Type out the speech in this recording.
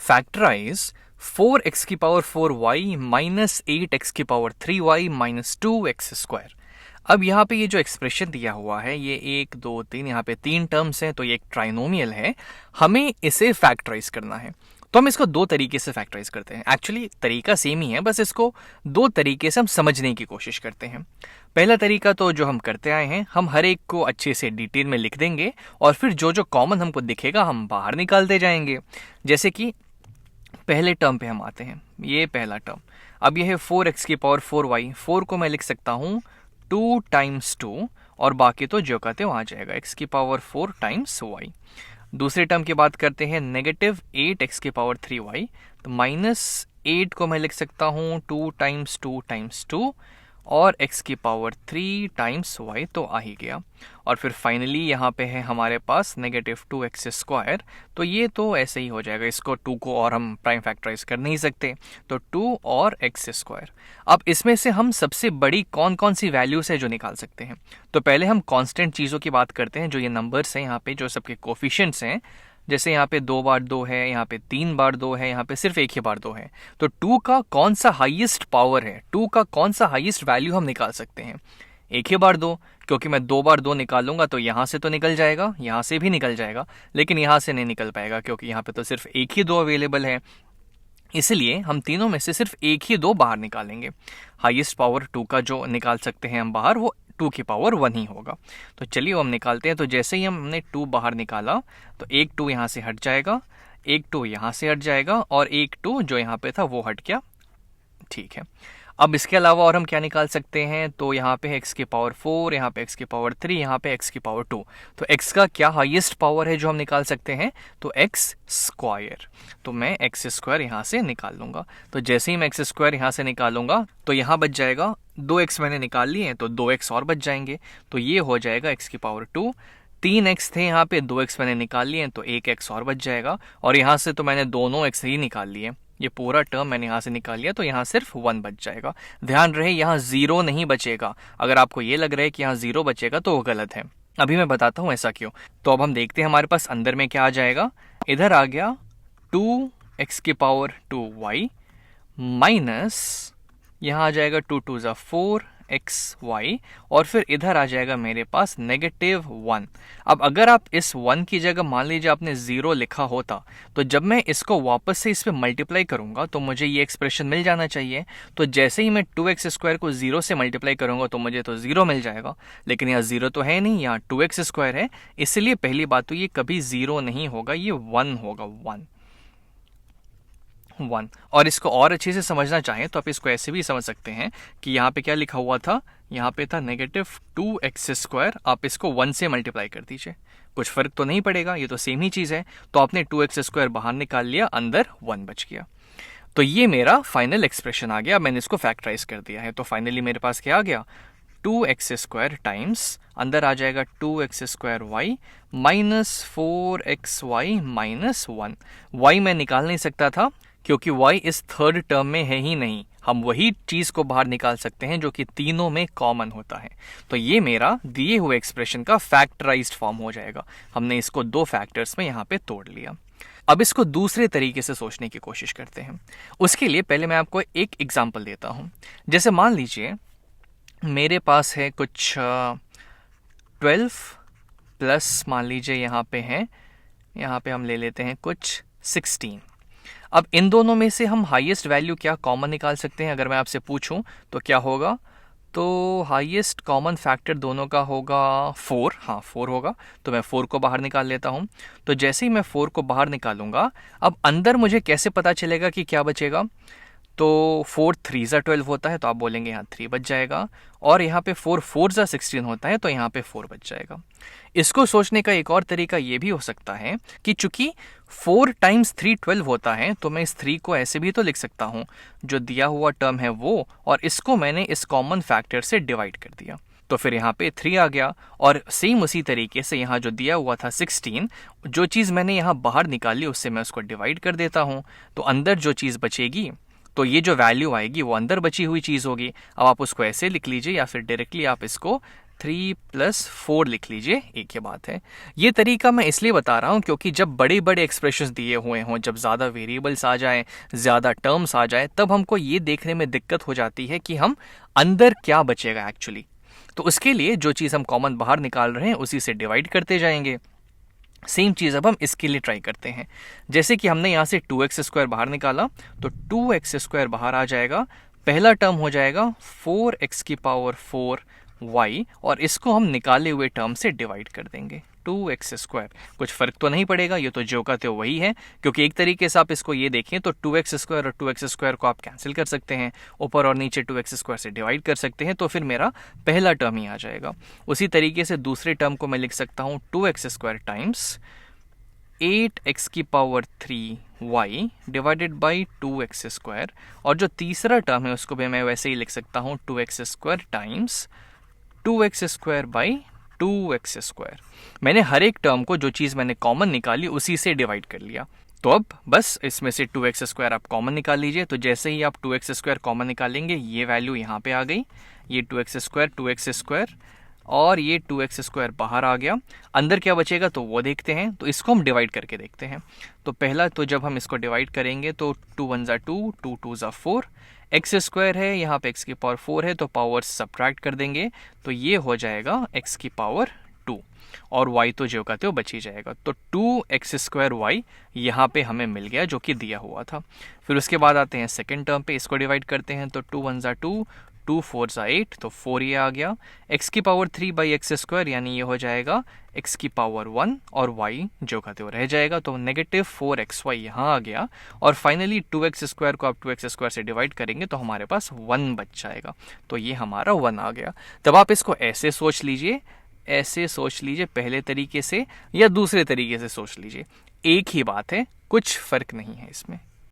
Factorise 4x⁴y minus 8x⁴3y minus 2x²। अब यहाँ पे ये जो एक्सप्रेशन दिया हुआ है, ये 1 2 3, यहाँ पे 3 टर्म्स हैं, तो ये एक ट्राइनोमियल है। हमें इसे फैक्टराइज करना है, तो हम इसको दो तरीके से फैक्टराइज करते हैं। एक्चुअली तरीका सेम ही है, बस इसको दो तरीके से हम समझने की कोशिश करते हैं। पहला तरीका तो जो हम करते आए हैं, हम हर एक को अच्छे से डिटेल में लिख देंगे और फिर जो जो कॉमन हमको दिखेगा हम बाहर निकालते जाएंगे। जैसे कि पहले टर्म पे हम आते हैं, ये पहला टर्म। अब ये है 4x⁴y। 4 को मैं लिख सकता हूँ 2 टाइम्स 2 और बाकी तो जो कहते हैं वहाँ जाएगा x⁴ टाइम्स y। दूसरे टर्म की बात करते हैं, नेगेटिव 8x⁴3y। तो -8 को मैं लिख सकता हूँ 2 टाइम्स 2 टाइम्स 2 और x⁴3 टाइम्स y, तो आ ही गया। और फिर फाइनली यहाँ पे है हमारे पास नेगेटिव 2x²। तो ये तो ऐसे ही हो जाएगा, इसको 2 को और हम प्राइम फैक्टराइज कर नहीं सकते, तो 2 और x²। अब इसमें से हम सबसे बड़ी कौन कौन सी वैल्यूज है जो निकाल सकते हैं। तो पहले हम कांस्टेंट चीज़ों की बात करते हैं, जो ये नंबर्स हैं यहाँ पे, जो सबके कोफिशिएंट्स हैं। जैसे यहाँ पे 2 बार 2 है, यहाँ पे 3 बार 2 है, यहाँ पे सिर्फ एक ही बार 2 है। तो 2 का कौन सा हाईएस्ट पावर है, 2 का कौन सा हाईएस्ट वैल्यू हम निकाल सकते हैं। एक ही बार 2, क्योंकि मैं 2 बार 2 निकालूंगा तो यहाँ से तो निकल जाएगा, यहाँ से भी निकल जाएगा, लेकिन यहाँ से नहीं निकल पाएगा क्योंकि यहाँ पे तो सिर्फ एक ही 2 अवेलेबल है। इसलिए हम तीनों में से सिर्फ एक ही 2 बाहर निकालेंगे। हाईएस्ट पावर 2 का जो निकाल सकते हैं हम बाहर, वो 2⁴ ही होगा। तो चलिए वो हम निकालते हैं। तो जैसे ही हमने 2 बाहर निकाला तो एक 2 यहाँ से हट जाएगा, एक 2 यहाँ से हट जाएगा और एक 2 जो यहाँ पे था वो हट गया। ठीक है, अब इसके अलावा और हम क्या निकाल सकते हैं। तो यहाँ पे है x⁴, यहाँ पे x⁴3, यहाँ पे x⁴2। तो x का क्या हाईएस्ट पावर है जो हम निकाल सकते हैं, तो x²। तो मैं x² यहाँ से निकाल लूंगा। तो जैसे ही मैं x² यहाँ से निकालूंगा तो यहाँ बच जाएगा 2x मैंने निकाल लिए हैं, तो 2x और बच जाएंगे। तो ये हो जाएगा x⁴2। 3x थे यहाँ पे, 2x मैंने निकाल लिए हैं, तो 1x और बच जाएगा। और यहाँ से तो मैंने दोनों x ही निकाल लिए, ये पूरा टर्म मैंने यहाँ से निकाल लिया, तो यहाँ सिर्फ 1 बच जाएगा। ध्यान रहे यहाँ 0 नहीं बचेगा। अगर आपको ये लग रहा है कि यहाँ 0 बचेगा तो वो गलत है। अभी मैं बताता हूँ ऐसा क्यों। तो अब हम देखते हैं हमारे पास अंदर में क्या आ जाएगा। इधर आ गया 2x⁴2y माइनस यहाँ आ जाएगा 2 2 ज़ा 4xy और फिर इधर आ जाएगा मेरे पास -1। अब अगर आप इस 1 की जगह मान लीजिए आपने 0 लिखा होता, तो जब मैं इसको वापस से इस पे मल्टीप्लाई करूंगा तो मुझे ये एक्सप्रेशन मिल जाना चाहिए। तो जैसे ही मैं 2x² को 0 से मल्टीप्लाई करूंगा तो मुझे तो 0 मिल जाएगा, लेकिन यहाँ 0 तो है नहीं, यहाँ 2x² है। इसलिए पहली बात तो ये कभी 0 नहीं होगा, ये 1 होगा, 1। और इसको और अच्छे से समझना चाहें तो आप इसको ऐसे भी समझ सकते हैं कि यहाँ पे क्या लिखा हुआ था, यहाँ पे था -2x²। आप इसको 1 से मल्टीप्लाई कर दीजिए, कुछ फर्क तो नहीं पड़ेगा, ये तो सेम ही चीज़ है। तो आपने 2x² बाहर निकाल लिया, अंदर 1 बच गया। तो ये मेरा फाइनल एक्सप्रेशन आ गया। मैंने इसको फैक्टराइज कर दिया है। तो फाइनली मेरे पास क्या आ गया, 2x² टाइम्स अंदर आ जाएगा 2x² minus 4xy minus 1। y मैं निकाल नहीं सकता था क्योंकि y इस थर्ड टर्म में है ही नहीं। हम वही चीज को बाहर निकाल सकते हैं जो कि तीनों में कॉमन होता है। तो ये मेरा दिए हुए एक्सप्रेशन का फैक्टराइज्ड फॉर्म हो जाएगा। हमने इसको 2 फैक्टर्स में यहाँ पे तोड़ लिया। अब इसको दूसरे तरीके से सोचने की कोशिश करते हैं। उसके लिए पहले मैं आपको एक एग्जांपल देता हूँ। जैसे मान लीजिए मेरे पास है कुछ 12 प्लस मान लीजिए यहाँ पे है, यहाँ पे हम ले लेते हैं कुछ 16। अब इन दोनों में से हम हाईएस्ट वैल्यू क्या कॉमन निकाल सकते हैं, अगर मैं आपसे पूछूं तो क्या होगा। तो हाईएस्ट कॉमन फैक्टर दोनों का होगा 4। हाँ 4 होगा, तो मैं 4 को बाहर निकाल लेता हूं। तो जैसे ही मैं 4 को बाहर निकालूंगा, अब अंदर मुझे कैसे पता चलेगा कि क्या बचेगा। तो 4 3 ज़ा 12 होता है, तो आप बोलेंगे यहाँ 3 बच जाएगा। और यहाँ पे 4 4 ज़ा 16 होता है, तो यहाँ पे 4 बच जाएगा। इसको सोचने का एक और तरीका ये भी हो सकता है कि चूंकि 4 टाइम्स 3 12 होता है, तो मैं इस 3 को ऐसे भी तो लिख सकता हूँ, जो दिया हुआ टर्म है वो, और इसको मैंने इस कॉमन फैक्टर से डिवाइड कर दिया। तो फिर यहाँ पे 3 आ गया। और सेम उसी तरीके से यहाँ जो दिया हुआ था 16, जो चीज़ मैंने यहाँ बाहर निकाली उससे मैं उसको डिवाइड कर देता हूँ। तो अंदर जो चीज़ बचेगी, तो ये जो वैल्यू आएगी वो अंदर बची हुई चीज़ होगी। अब आप उसको ऐसे लिख लीजिए या फिर डायरेक्टली आप इसको 3+4 लिख लीजिए, एक ही बात है। ये तरीका मैं इसलिए बता रहा हूँ क्योंकि जब बड़े बड़े एक्सप्रेशंस दिए हुए हों, जब ज़्यादा वेरिएबल्स आ जाएं, ज़्यादा टर्म्स आ जाए, तब हमको ये देखने में दिक्कत हो जाती है कि हम अंदर क्या बचेगा एक्चुअली। तो उसके लिए जो चीज़ हम कॉमन बाहर निकाल रहे हैं उसी से डिवाइड करते जाएंगे। सेम चीज़ अब हम इसके लिए ट्राई करते हैं। जैसे कि हमने यहाँ से 2x² बाहर निकाला, तो 2x² बाहर आ जाएगा। पहला टर्म हो जाएगा 4x⁴y, और इसको हम निकाले हुए टर्म से डिवाइड कर देंगे, 2x²। कुछ फर्क तो नहीं पड़ेगा, ये तो जो का त्यों वही है, क्योंकि एक तरीके से आप इसको ये देखें तो 2x² और 2x² को आप कैंसिल कर सकते हैं, ऊपर और नीचे 2x² से डिवाइड कर सकते हैं, तो फिर मेरा पहला टर्म ही आ जाएगा। उसी तरीके से दूसरे टर्म को मैं लिख सकता हूँ 2x² times 8x⁴y divided by 2x², और जो तीसरा टर्म है उसको भी मैं वैसे ही लिख सकता हूँ 2x² times 2x² by 2x²। मैंने हर एक टर्म को, जो चीज़ मैंने कॉमन निकाली, उसी से डिवाइड कर लिया। तो अब बस इसमें से 2x² आप कॉमन निकाल लीजिए। तो जैसे ही आप 2x² कॉमन निकालेंगे, ये वैल्यू यहाँ पे आ गई, ये 2x² और ये 2x² बाहर आ गया। अंदर क्या बचेगा तो वो देखते हैं। तो इसको हम डिवाइड करके देखते हैं। तो पहला, तो जब हम इसको डिवाइड करेंगे तो 2 1 ज़ा 2, 2 2 ज़ा 4, x² है, यहाँ पे x⁴ है, तो पावर सब्ट्रैक्ट कर देंगे, तो ये हो जाएगा x⁴, और y तो जो का त्यों बच ही जाएगा। तो 2x² यहाँ पे हमें मिल गया, जो कि दिया हुआ था। फिर उसके बाद आते हैं सेकेंड टर्म पे, इसको डिवाइड करते हैं, तो 2 1 ज़ा 2, 2 4 ज़ा 8, तो 4 ये आ गया। x⁴ बाई x², यानी ये हो जाएगा x⁴1, और y जो का त्यों रह जाएगा, तो -4xy यहाँ आ गया। और फाइनली 2x² को आप 2x² से डिवाइड करेंगे तो हमारे पास 1 बच जाएगा, तो ये हमारा 1 आ गया। तब आप इसको ऐसे सोच लीजिए, ऐसे सोच लीजिए पहले तरीके से, या दूसरे तरीके से सोच लीजिए, एक ही बात है, कुछ फर्क नहीं है इसमें।